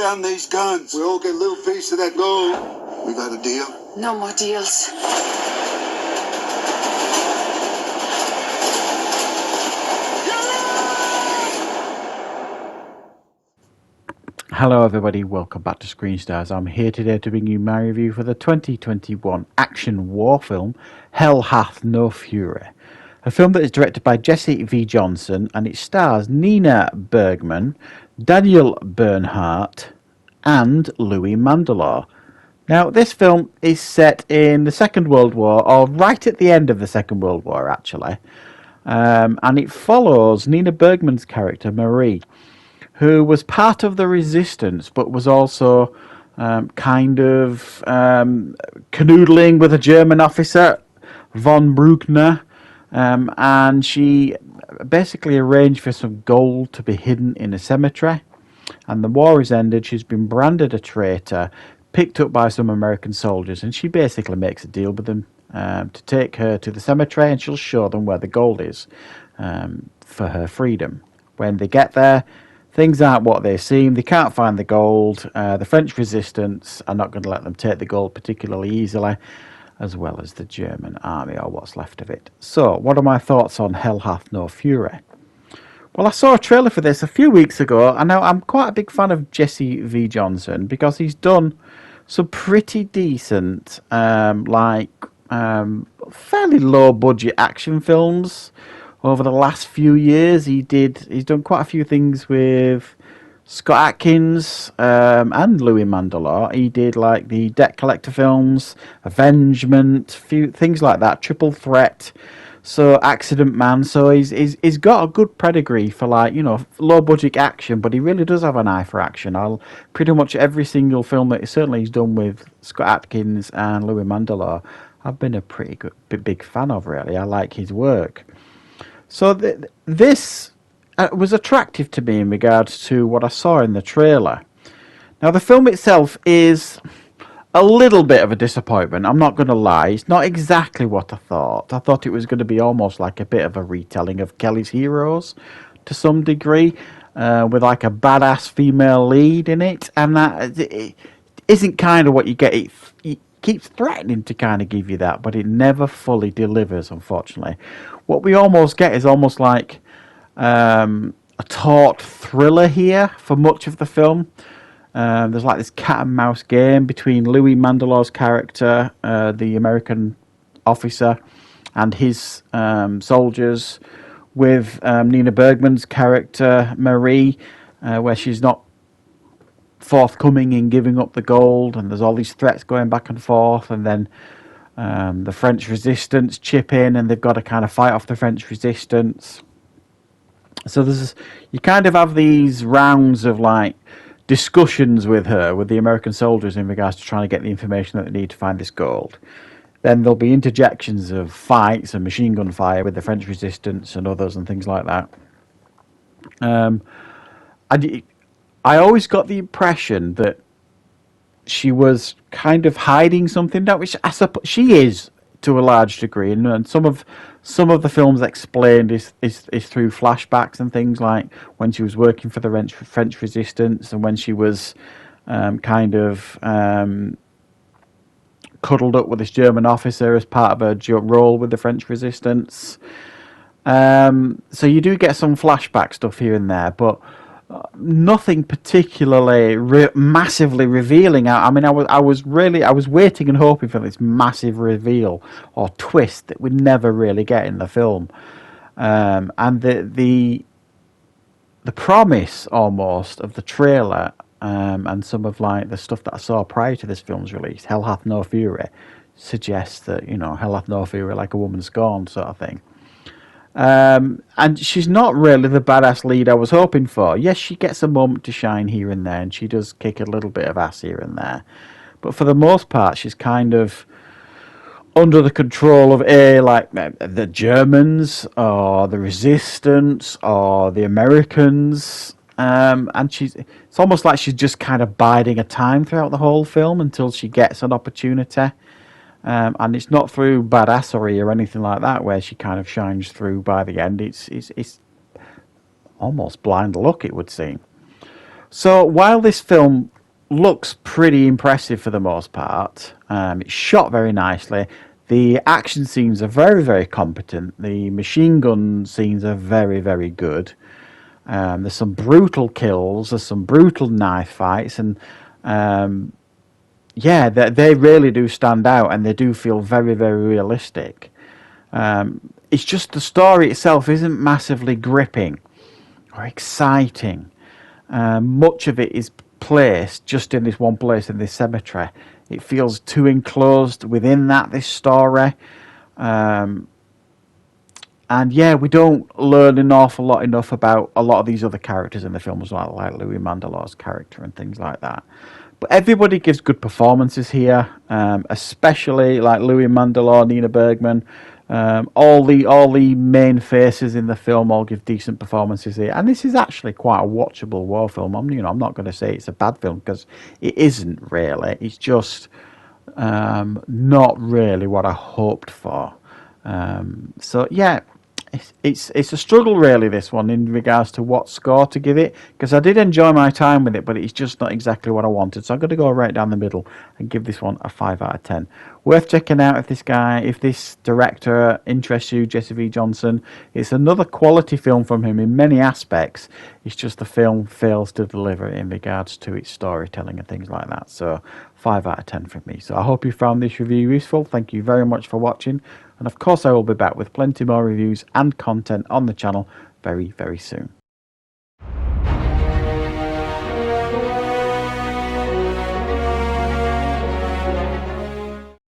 down these guns. We all get a little piece of that gold. We got a deal? No more deals. Hello everybody, welcome back to Screenstars. I'm here today to bring you my review for the 2021 action war film Hell Hath No Fury. A film that is directed by Jesse V. Johnson and it stars Nina Bergman, Daniel Bernhardt and Louis Mandylor. Now this film is set in the Second World War, or right at the end of the Second World War actually, and it follows Nina Bergman's character Marie, who was part of the resistance, but was also canoodling with a German officer, von Bruckner, and she basically arranged for some gold to be hidden in a cemetery. And the war has ended. She's been branded a traitor, picked up by some American soldiers, and she basically makes a deal with them to take her to the cemetery, and she'll show them where the gold is for her freedom. When they get there, things aren't what they seem. They can't find the gold. The French resistance are not going to let them take the gold particularly easily, as well as the German army, or what's left of it. So, what are my thoughts on Hell Hath No Fury? Well, I saw a trailer for this a few weeks ago, and now I'm quite a big fan of Jesse V. Johnson, because he's done some pretty decent, fairly low-budget action films over the last few years. He's done quite a few things with Scott Adkins and Louis Mandylor. He did like the Debt Collector films, Avengement, few things like that, Triple Threat, so Accident Man. So he's got a good pedigree for low budget action, but he really does have an eye for action. Pretty much every single film that he's done with Scott Adkins and Louis Mandylor, I've been a pretty good big fan of. Really, I like his work. So this was attractive to me in regards to what I saw in the trailer. Now, the film itself is a little bit of a disappointment. I'm not going to lie. It's not exactly what I thought. I thought it was going to be almost like a bit of a retelling of Kelly's Heroes to some degree, with like a badass female lead in it. And that it isn't kind of what you get. It keeps threatening to kind of give you that, but it never fully delivers, unfortunately. What we almost get is almost like a taut thriller here for much of the film. There's like this cat and mouse game between Louis Mandylor's character, the American officer, and his soldiers, with Nina Bergman's character Marie, where she's not forthcoming in giving up the gold, and there's all these threats going back and forth, and then the French resistance chip in, and they've got to kind of fight off the French resistance. So you kind of have these rounds of like discussions with the American soldiers in regards to trying to get the information that they need to find this gold. Then there'll be interjections of fights and machine gun fire with the French resistance and others and things like that. I always got the impression that she was kind of hiding something, which I suppose she is to a large degree, and some of the films explained is through flashbacks and things, like when she was working for the French resistance, and when she was cuddled up with this German officer as part of her role with the French resistance. So you do get some flashback stuff here and there, but nothing particularly massively revealing. I mean, I was waiting and hoping for this massive reveal or twist that we never really get in the film, and the promise almost of the trailer, and some of like the stuff that I saw prior to this film's release, Hell Hath No Fury, suggests that Hell hath no fury like a woman scorned, sort of thing. And she's not really the badass lead I was hoping for. Yes, she gets a moment to shine here and there, and she does kick a little bit of ass here and there. But for the most part, she's kind of under the control of the Germans or the resistance or the Americans. And it's almost like she's just kind of biding her time throughout the whole film until she gets an opportunity. And it's not through badassery or anything like that where she kind of shines through by the end. It's almost blind luck, it would seem. So while this film looks pretty impressive for the most part. It's shot very nicely. The action scenes are very, very competent. The machine gun scenes are very, very good. There's some brutal kills. There's some brutal knife fights, and yeah, they really do stand out, and they do feel very, very realistic. It's just the story itself isn't massively gripping or exciting. Much of it is placed just in this one place in this cemetery. It feels too enclosed within this story. And yeah, we don't learn an awful lot enough about a lot of these other characters in the film as well, like Louis Mandelor's character and things like that. But everybody gives good performances here, especially like Louis Mandelor, Nina Bergman. All the main faces in the film all give decent performances here, and this is actually quite a watchable war film. I'm not going to say it's a bad film because it isn't really. It's just not really what I hoped for. So yeah, it's a struggle really, this one, in regards to what score to give it, because I did enjoy my time with it, but it's just not exactly what I wanted. So I'm going to go right down the middle and give this one a 5 out of 10. Worth checking out if this director interests you, Jesse V. Johnson. It's another quality film from him in many aspects. It's just the film fails to deliver in regards to its storytelling and things like that. So 5 out of 10 from me. So I hope you found this review useful. Thank you very much for watching. And of course I will be back with plenty more reviews and content on the channel very, very soon.